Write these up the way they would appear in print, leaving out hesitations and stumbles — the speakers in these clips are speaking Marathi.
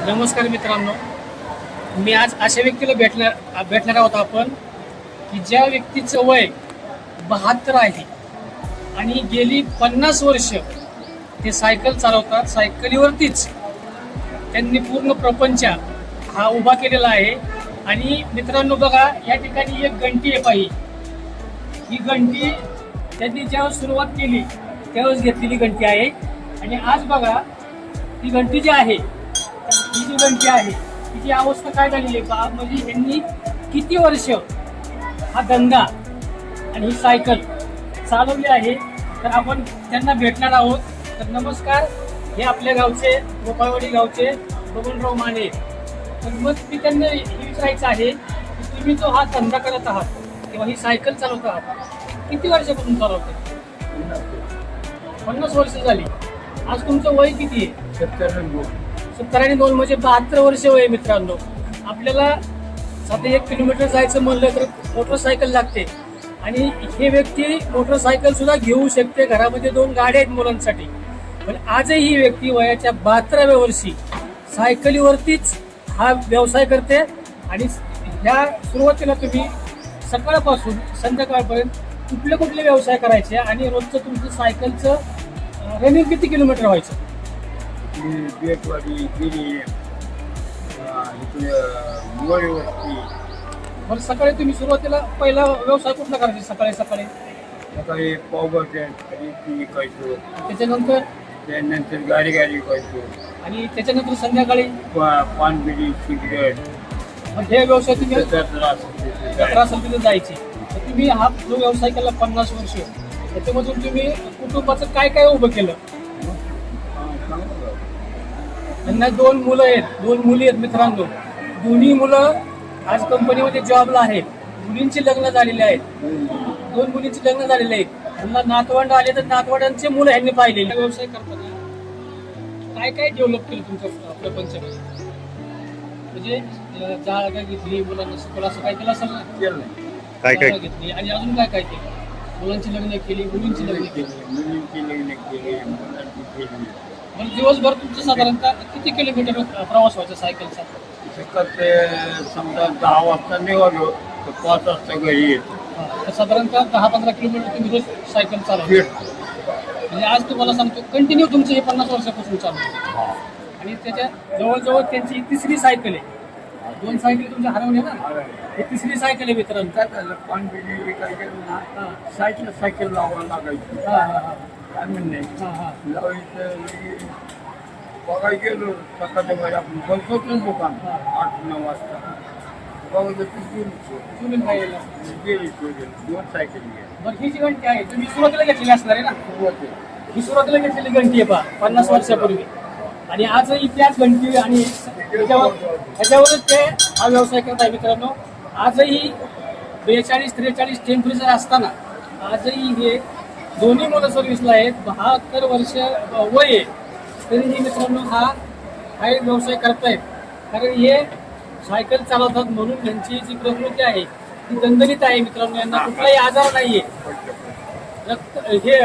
नमस्कार मित्रांनो, मी आज अशा व्यक्तीला भेटणार आहोत आपण की ज्या व्यक्तीचं वय 72 आहे आणि गेली 50 वर्ष ते सायकल चालवतात. सायकलीवरतीच त्यांनी पूर्ण प्रपंच हा उभा केलेला आहे. आणि मित्रांनो बघा, या ठिकाणी एक घंटी आहे पाही. ही घंटी त्यांनी जेव्हा सुरुवात केली त्यावेळेस घेतलेली घंटी आहे. आणि आज बघा, ही घंटी जी आहे, ही जी घंटी आहे तिची अवस्था काय झालेली आहे म्हणजे यांनी किती वर्ष हा धंदा आणि ही सायकल चालवली आहे. तर आपण त्यांना भेटणार आहोत. तर नमस्कार, हे आपल्या गावचे गोपाळवाडी गावचे बबनराव माने. तर मग मी त्यांना हे विचारायचं आहे की तुम्ही जो हा धंदा करत आहात किंवा ही सायकल चालवत आहात किती वर्षापासून चालवते? 50 वर्ष झाली. आज तुमचं वय किती आहे? 70 आणि 2 म्हणजे 72 वर्ष वय आहे मित्रांनो. आपल्याला साधं 1 किलोमीटर जायचं म्हणलं तर मोटरसायकल लागते. आणि हे व्यक्ती मोटरसायकल सुद्धा घेऊ शकते. घरामध्ये 2 गाड्या आहेत मुलांसाठी. पण आजही ही व्यक्ती वयाच्या 72व्या वर्षी सायकलीवरतीच हा व्यवसाय करते. आणि ह्या सुरुवातीला तुम्ही सकाळपासून संध्याकाळपर्यंत कुठले कुठले व्यवसाय करायचे आणि रोजचं तुमचं सायकलचं रनिंग किती किलोमीटर व्हायचं? बरं, सकाळी तुम्ही सुरुवातीला पहिला व्यवसाय कुठला करायचा? सकाळी त्याच्यानंतर गाडी विकायचो आणि त्याच्यानंतर संध्याकाळी पान बिडी सिगरेट. मग हे व्यवसाय तुम्ही 17 तिथे जायचे. तर तुम्ही हा जो व्यवसाय केला 50 वर्ष, त्याच्यामधून तुम्ही कुटुंबाचं काय काय उभं केलं? त्यांना 2 मुलं आहेत, 2 मुली आहेत मित्रांनो. दोन्ही मुलं आज कंपनीमध्ये जॉबला आहेत. मुलींची लग्न झालेली आहेत. 2 मुलींची लग्न झालेली आहेत. त्यांना नातवंड आले तर नातवंडांचे मुलं ह्यांनी पाहिलेले. व्यवसाय करताना काय काय डेव्हलप केलं तुमच्या प्रपंचामध्ये? म्हणजे जागा घेतली, मुलांना शिकवलं, असं काय केलं असेल ना? काय जागा घेतली आणि अजून काय काय केलं? मुलांची लग्न केली, मुलींची लग्न केली. म्हणजे दिवसभर तुमचं साधारणतः किती किलोमीटर प्रवास व्हायचा सायकलचा? समजा 10 वाजता निघालो तर 5 वाजता घरी येतो. तर साधारणतः 10-15 किलोमीटर तुम्ही रोज सायकल चालवता. म्हणजे आज तुम्हाला सांगतो, कंटिन्यू तुमचं हे 50 वर्षापासून चालू आहे. आणि त्याच्या जवळजवळ त्यांची 3री सायकल आहे. 2 सायकल तुमच्या हरवल्या ना, हे 3री सायकल आहे मित्रांनो. काय झालं, पान बिडी विकायला गेलो ना, सायकल लावायला लागायची. काय म्हणणे लावायचं बघायला गेलो सकाळच्या वेळी आपण बसतो ना दुकान 8-9 वाजता. बघायचं गेली 2 सायकल गेली. बरं, ही जी घंटी आहे तुम्ही सुरुवातीला घेतलेली असणार आहे ना? ही सुरुवातीला घेतलेली घंटी आहे पहा 50 वर्षापूर्वी. आणि आजही त्याच घंटी आणि त्याच्यावरच ते हा व्यवसाय करत आहे मित्रांनो. आजही 42-43 टेम्परेचर असताना आजही हे दोन्ही मुलं सर्व्हिसला आहेत. 72 वर्ष वय आहे तरीही मित्रांनो हा एक व्यवसाय करतायत. कारण हे सायकल चालवतात म्हणून त्यांची जी प्रकृती आहे ती दणदणीत आहे मित्रांनो. यांना कुठलाही आजार नाहीये. हे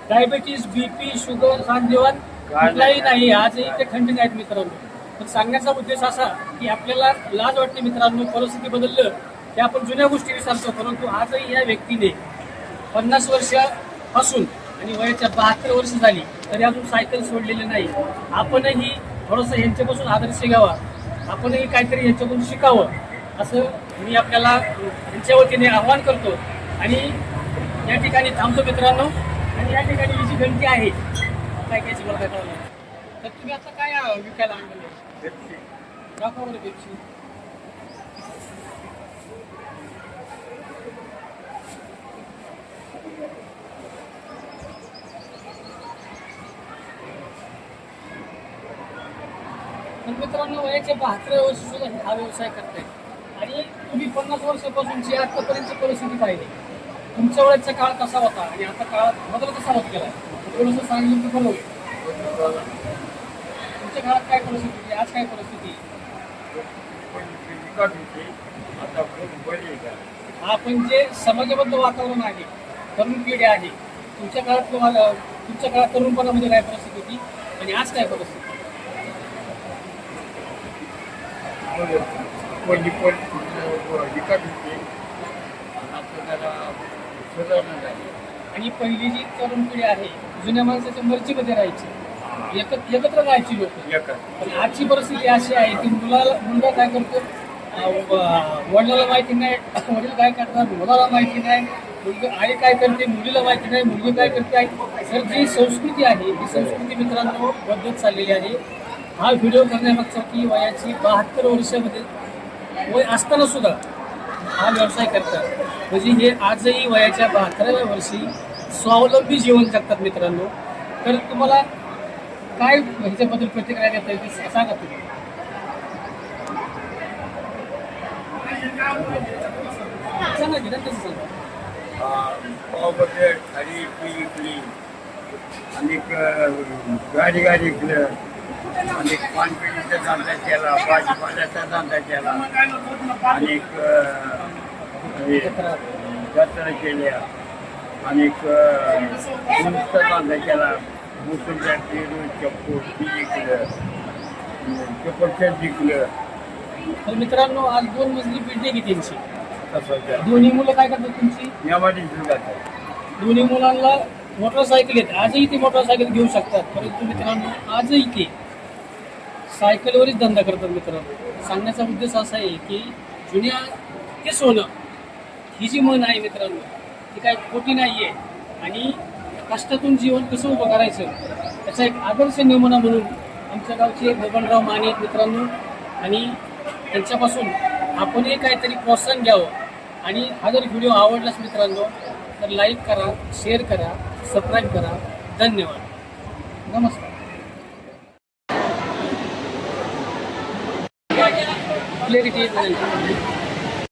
डायबिटीस, BP, शुगर, सांधेवात कुठलाही नाही. आजही ते खंडित आहेत मित्रांनो. तर सांगण्याचा उद्देश असा की आपल्याला लाज वाटते मित्रांनो, परिस्थिती बदललं की आपण जुन्या गोष्टी विसरतो. परंतु आजही या व्यक्तीने 50 वर्षापासून आणि वयाच्या 72 वर्ष झाली तरी अजून सायकल सोडलेली नाही. आपणही थोडंसं यांच्यापासून आदर्श घ्यावा, आपणही काहीतरी यांच्याकडून शिकावं असं मी आपल्याला यांच्या वतीने आवाहन करतो. आणि या ठिकाणी थांबतो मित्रांनो. आणि या ठिकाणी ही जी घंटी आहे काय काय मला काय कळलं. तर तुम्ही आता काय विकायला आणलेलं? दाखवा बरं पेप्सी. पण मित्रांनो, वयाच्या 72 वर्ष सुद्धा हा व्यवसाय करताय. आणि तुम्ही 50 वर्षापासूनची आतापर्यंतची परिस्थिती पाहिली. तुमच्या वेळेचा काळ कसा होता आणि आता काळ बदल कसा होत गेला थोडंसं सांगितलं की बरोबर. तुमच्या काळात काय परिस्थिती होती, आज काय परिस्थिती? हा पण जे समाजाबद्ध वातावरण आहे, तरुण पिढी आहे, तुमच्या काळात तरुणपणामध्ये काय परिस्थिती होती आणि आज काय परिस्थिती? पहिली विकत होते आता जरा सुधारणा झाली. आणि पहिली जी तरुण पिढी आहे जुन्या माणसाच्या मर्जीमध्ये राहायची, एकत्र राहायची लोक. एकच पण आजची परिस्थिती अशी आहे की मुलगा काय करतो, वडिलाला माहिती नाही, वडील काय करतात मुलाला माहिती नाही, आई काय करते मुलीला माहिती नाही, मुलगी काय करते आई. तर जी संस्कृती आहे ती संस्कृती मित्रांनो बदलत चाललेली आहे. हा व्हिडिओ करण्यामागचा की वयाची 72 वर्षामध्ये वय असताना सुद्धा हा व्यवसाय करतात, म्हणजे हे आजही वयाच्या 72व्या वर्षी स्वावलंबी जीवन जगतात मित्रांनो. तर तुम्हाला काय ह्याच्याबद्दल प्रतिक्रिया देता येईल ते सांगा तुम्ही. सांगा की कसं सांगा. पावमध्ये खाली इकली आणि गाडी इकलं आणि पानपिढीचा धंदा केला, भाजीपाल्याचा धंदा केला, आणि जत्रा केल्या, आणि नुसता धंदा केला. मुसुंब्या चप्पल जिंकलं, चप्पल जिंकलं. तर मित्रांनो आज 2 मजली बिल्डिंग आहे त्यांची. तसं दोन्ही मुलं काय करतात तुमची? यामध्ये जातात. दोन्ही मुलांना मोटरसायकल आहेत, आजही ते मोटरसायकल घेऊ शकतात. परंतु मित्रांनो आजही ते सायकलवरच धंदा करतात. मित्रांनो सांगण्याचा उद्देश असा आहे की जुन्या ते सोनं ही जी म्हण आहे मित्रांनो ती काय खोटी नाही आहे. आणि कष्टातून जीवन कसं उभं करायचं त्याचा एक आदर्श नमुना म्हणून आमच्या गावचे बबनराव माने आहेत मित्रांनो. आणि त्यांच्यापासून आपणही काहीतरी प्रोत्साहन घ्यावं. आणि हा जर व्हिडिओ आवडलाच मित्रांनो तर लाईक करा, शेअर करा, सबस्क्राईब करा. धन्यवाद. नमस्कार. क्लॅरिटी